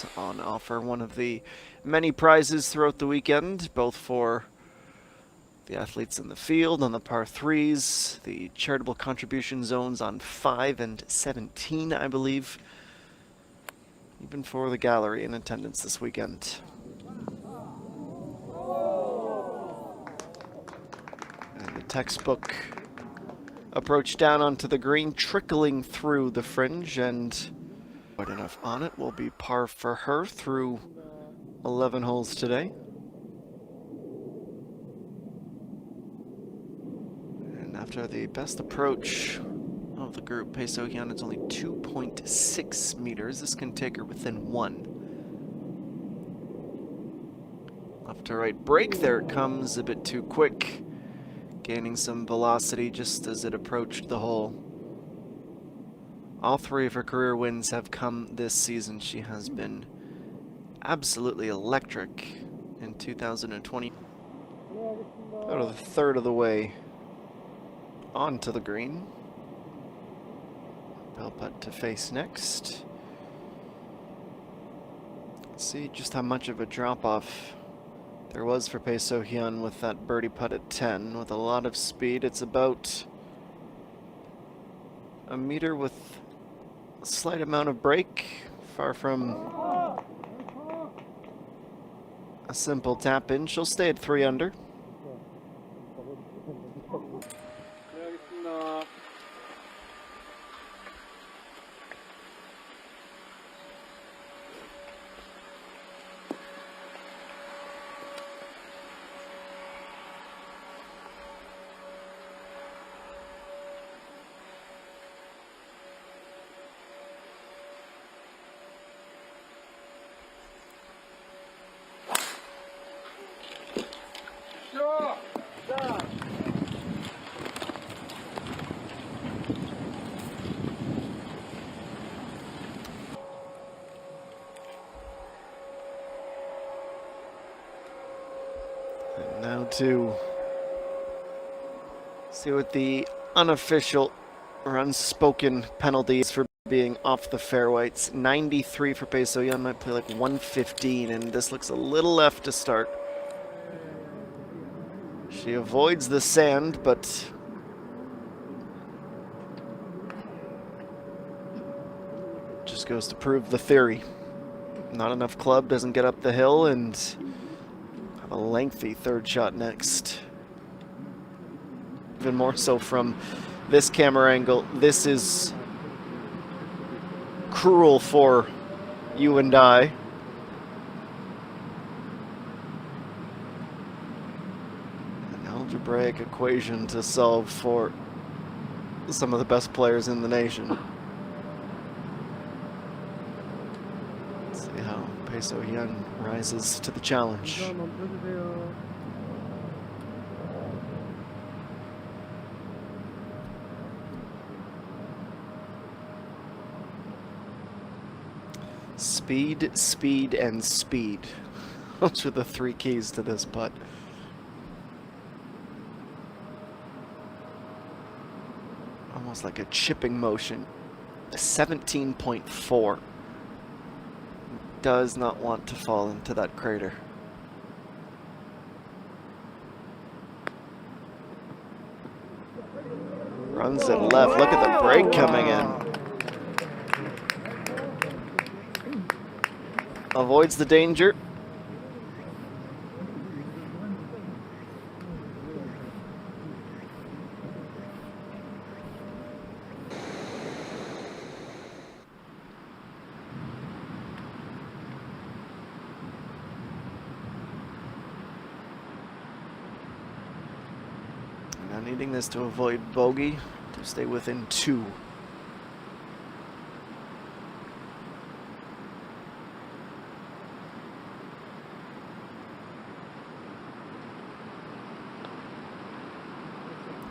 is on offer. One of the many prizes throughout the weekend, both for the athletes in the field on the par 3s, the charitable contribution zones on 5 and 17, I believe, even for the gallery in attendance this weekend. And the textbook approach down onto the green, trickling through the fringe, and quite enough on it will be par for her through 11 holes today. And after the best approach of the group, Bae Sohyun, it's only 2.6 meters. This can take her within 1. Left to right break, there it comes, a bit too quick, gaining some velocity just as it approached the hole. All 3 of her career wins have come this season. She has been absolutely electric in 2020. About a third of the way onto the green. Bell putt to face next. Let's see just how much of a drop-off there was for Bae Sohyun with that birdie putt at 10. With a lot of speed, it's about a meter with a slight amount of break, far from a simple tap in. She'll stay at 3 under. And now to see what the unofficial or unspoken penalties for being off the fairway. It's 93 for Bae Sohyun, might play like 115, and this looks a little left to start. She avoids the sand, but just goes to prove the theory. Not enough club, doesn't get up the hill, and have a lengthy third shot next. Even more so from this camera angle. This is cruel for you and I. An algebraic equation to solve for some of the best players in the nation. Let's see how Bae Sohyun rises to the challenge. Speed, speed, and speed. Those are the 3 keys to this putt. Almost like a chipping motion. A 17.4. Does not want to fall into that crater. Runs it left. Look at the break coming in. Avoids the danger. Now needing this to avoid bogey, to stay within 2.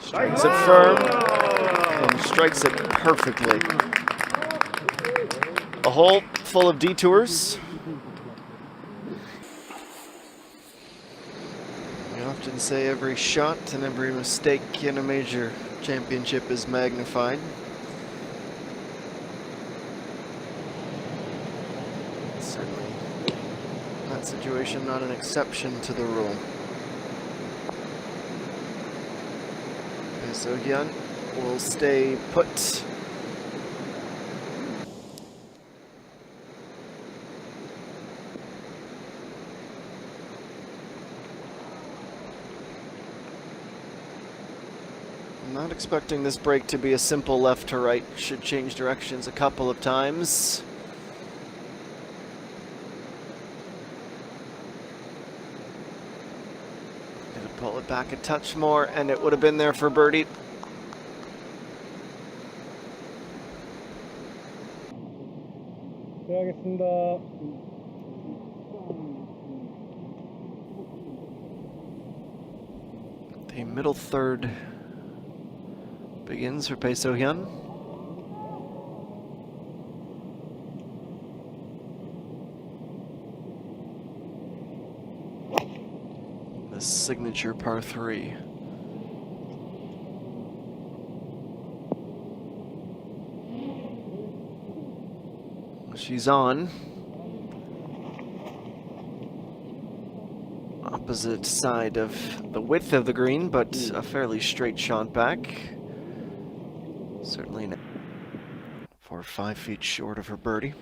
Strikes it firm and strikes it perfectly. A hole full of detours. We often say every shot and every mistake in a major championship is magnified. Certainly that situation, not an exception to the rule. Sohyun will stay put. I'm not expecting this break to be a simple left to right. Should change directions a couple of times. Gonna pull it back a touch more, and it would have been there for birdie. 들어가겠습니다. The middle third begins for Bae Sohyun. The signature par 3. She's on. Opposite side of the width of the green, but a fairly straight shot back. Certainly 4 or 5 feet short of her birdie.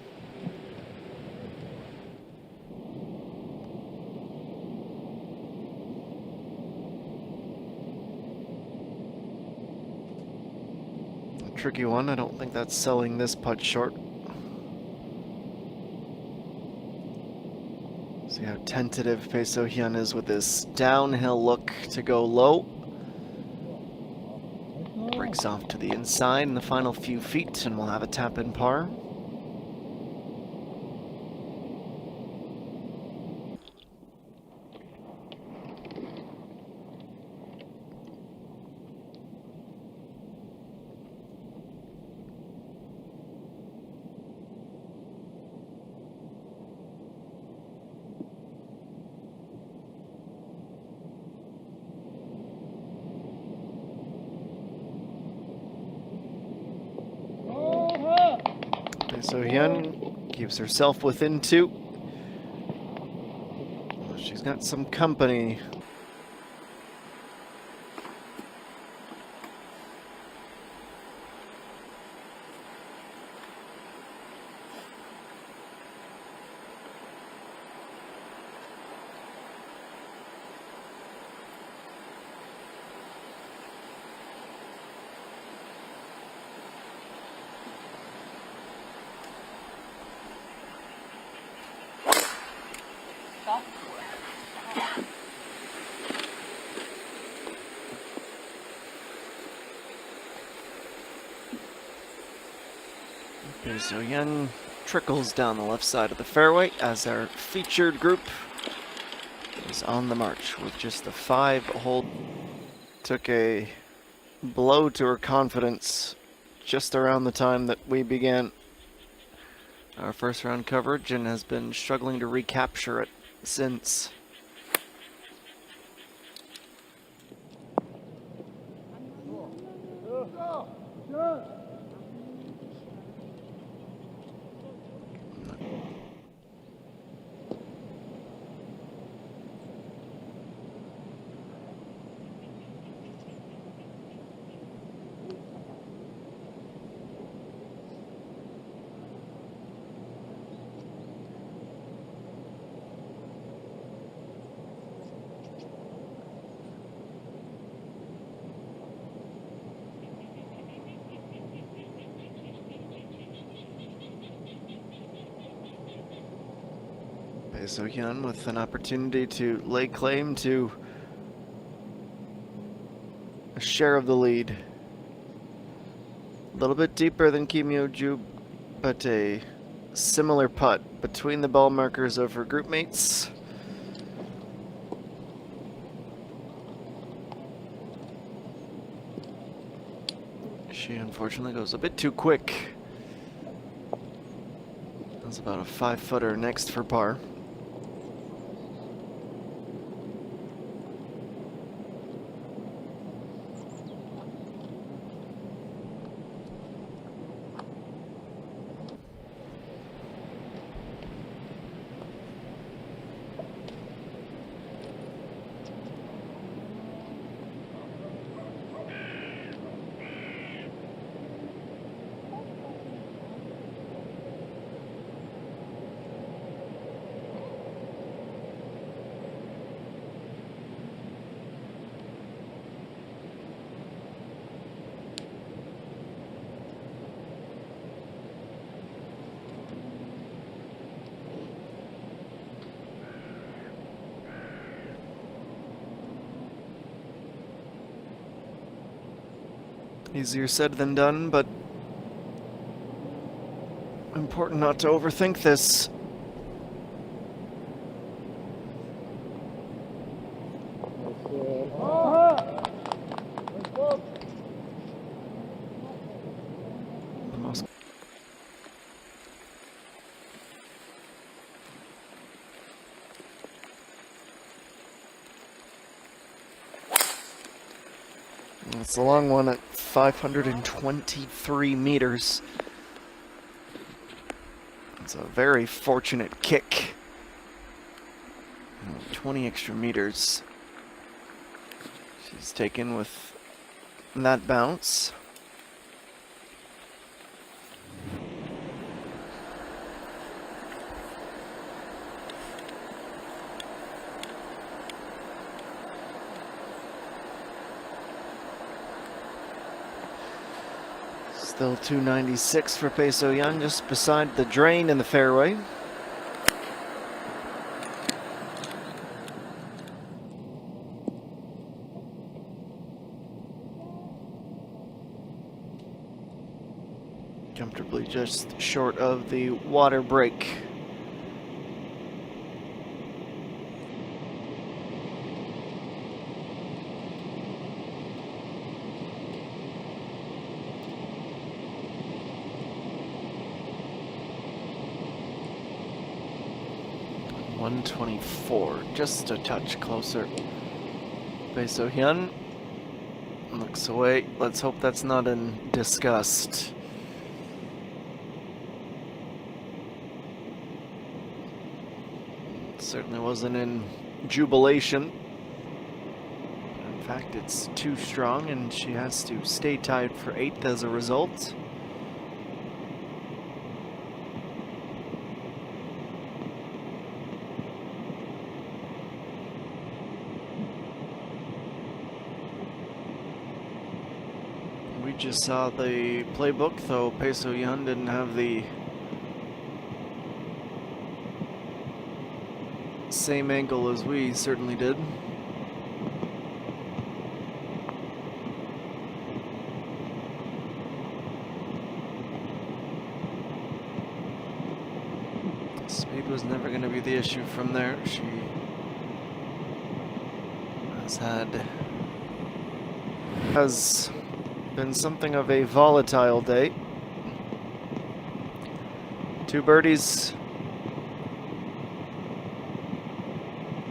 A tricky one. I don't think that's selling this putt short. See how tentative Bae Sohyun is with this downhill look to go low. Breaks off to the inside in the final few feet, and we'll have a tap-in par. Sohyun keeps herself within 2. She's got some company. Bae Sohyun trickles down the left side of the fairway as our featured group is on the march with just the 5-hole. Took a blow to her confidence just around the time that we began our first round coverage and has been struggling to recapture it since. Bae Sohyun with an opportunity to lay claim to a share of the lead. A little bit deeper than Kim Yo-ju, but a similar putt between the ball markers of her group mates. She unfortunately goes a bit too quick. That's about a 5-footer next for par. Easier said than done, but important not to overthink this. It's a long one at 523 meters. It's a very fortunate kick. 20 extra meters she's taken with that bounce. Still 296 for Bae Sohyun, just beside the drain in the fairway. Comfortably just short of the water break. .124, just a touch closer. Bae Sohyun looks away. Let's hope that's not in disgust. Certainly wasn't in jubilation. In fact, it's too strong, and she has to stay tied for 8th as a result. We just saw the playbook, though Bae Sohyun didn't have the same angle as we certainly did. Speed was never going to be the issue from there. She has been something of a volatile day. 2 birdies,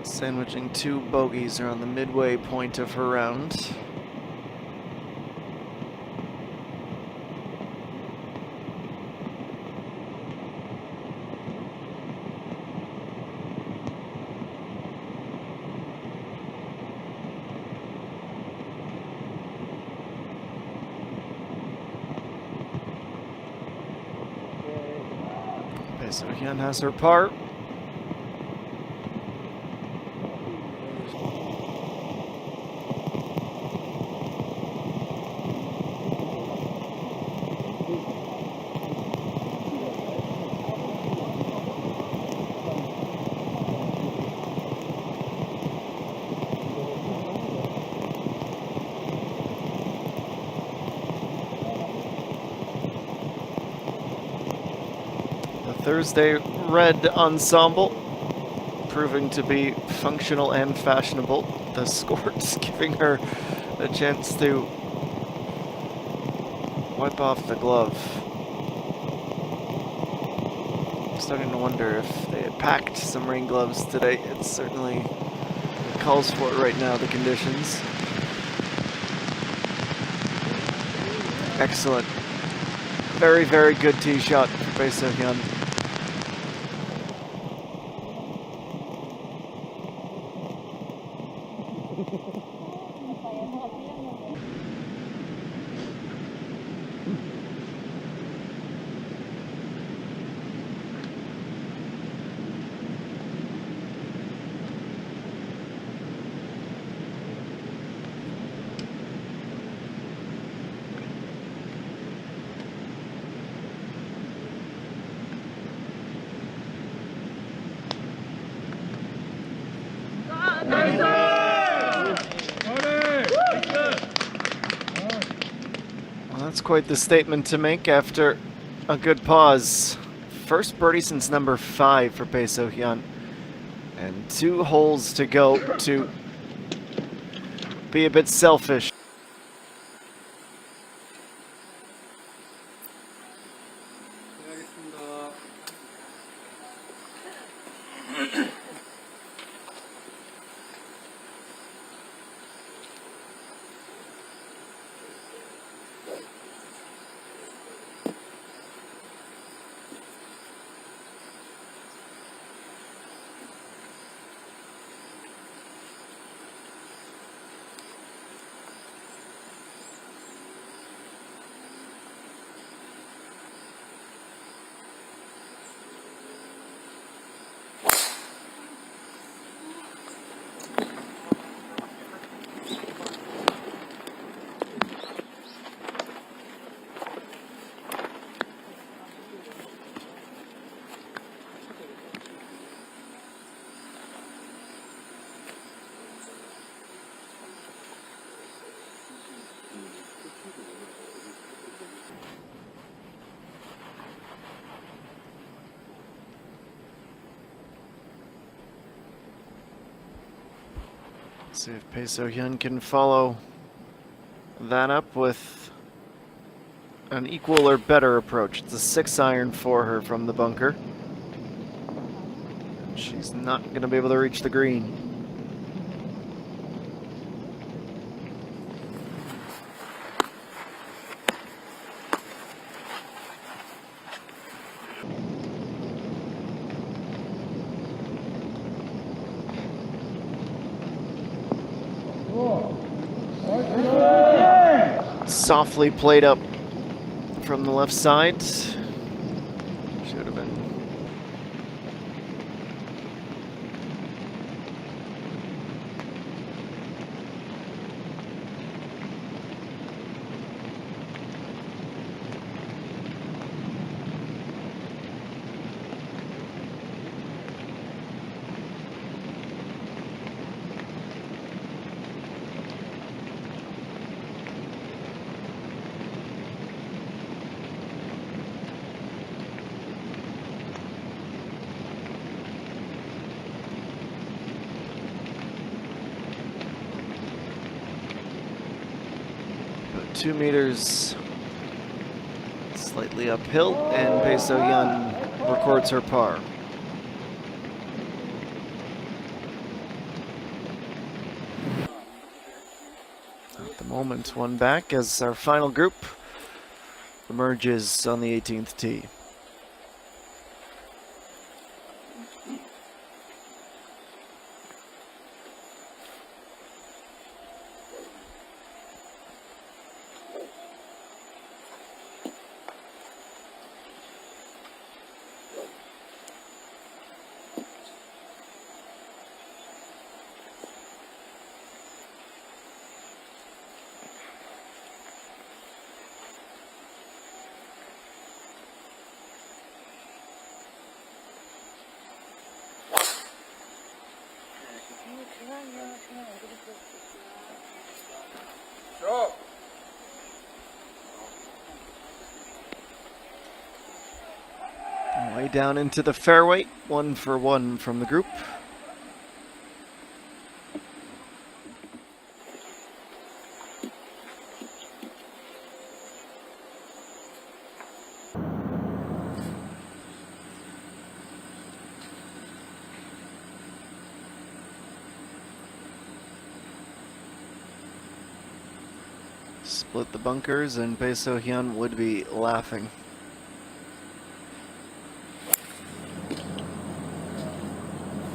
sandwiching 2 bogeys around the midway point of her round. Bae Sohyun has her par. Thursday red ensemble proving to be functional and fashionable. The scorch giving her a chance to wipe off the glove. I'm starting to wonder if they had packed some rain gloves today. It certainly calls for it right now, the conditions. Excellent. Very, very good tee shot for Bae Sohyun. That's quite the statement to make after a good pause. First birdie since number 5 for Bae Sohyun. And 2 holes to go to be a bit selfish. See if Bae Sohyun can follow that up with an equal or better approach. It's a 6-iron for her from the bunker. She's not going to be able to reach the green. Softly played up from the left side. Should have been. About 2 meters slightly uphill, and Bae Sohyun records her par. At the moment, one back as our final group emerges on the 18th tee. Way down into the fairway, 1 for 1 from the group. Split the bunkers, and Bae Sohyun would be laughing.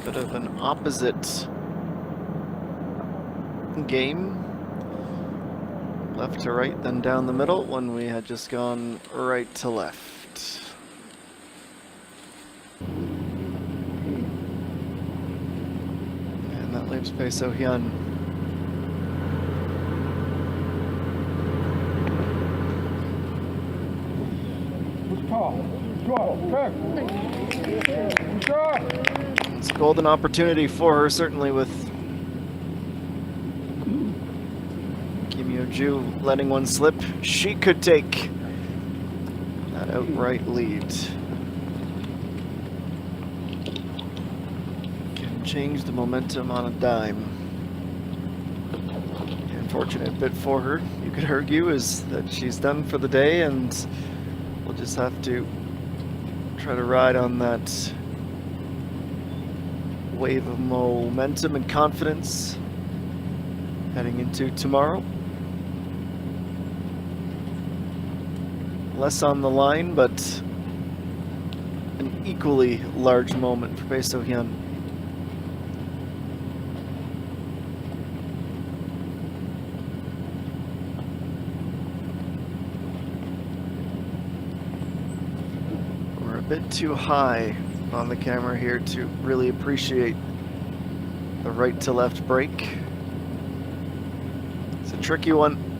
Bit of an opposite game. Left to right, then down the middle, when we had just gone right to left. And that leaves Bae Sohyun it's a golden opportunity for her, certainly, with Kim Yo-ju letting one slip. She could take that outright lead. Can change the momentum on a dime. The unfortunate bit for her, you could argue, is that she's done for the day, and we'll just have to try to ride on that wave of momentum and confidence heading into tomorrow. Less on the line, but an equally large moment for Bae Sohyun. We're a bit too high on the camera here to really appreciate the right to left break. It's a tricky one.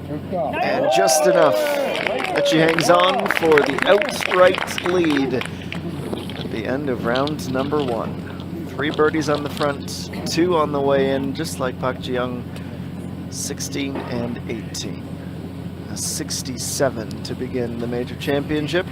And just enough that she hangs on for the outright lead at the end of round number 1. 3 birdies on the front, 2 on the way in, just like Park Ji-young, 16 and 18. A 67 to begin the major championship.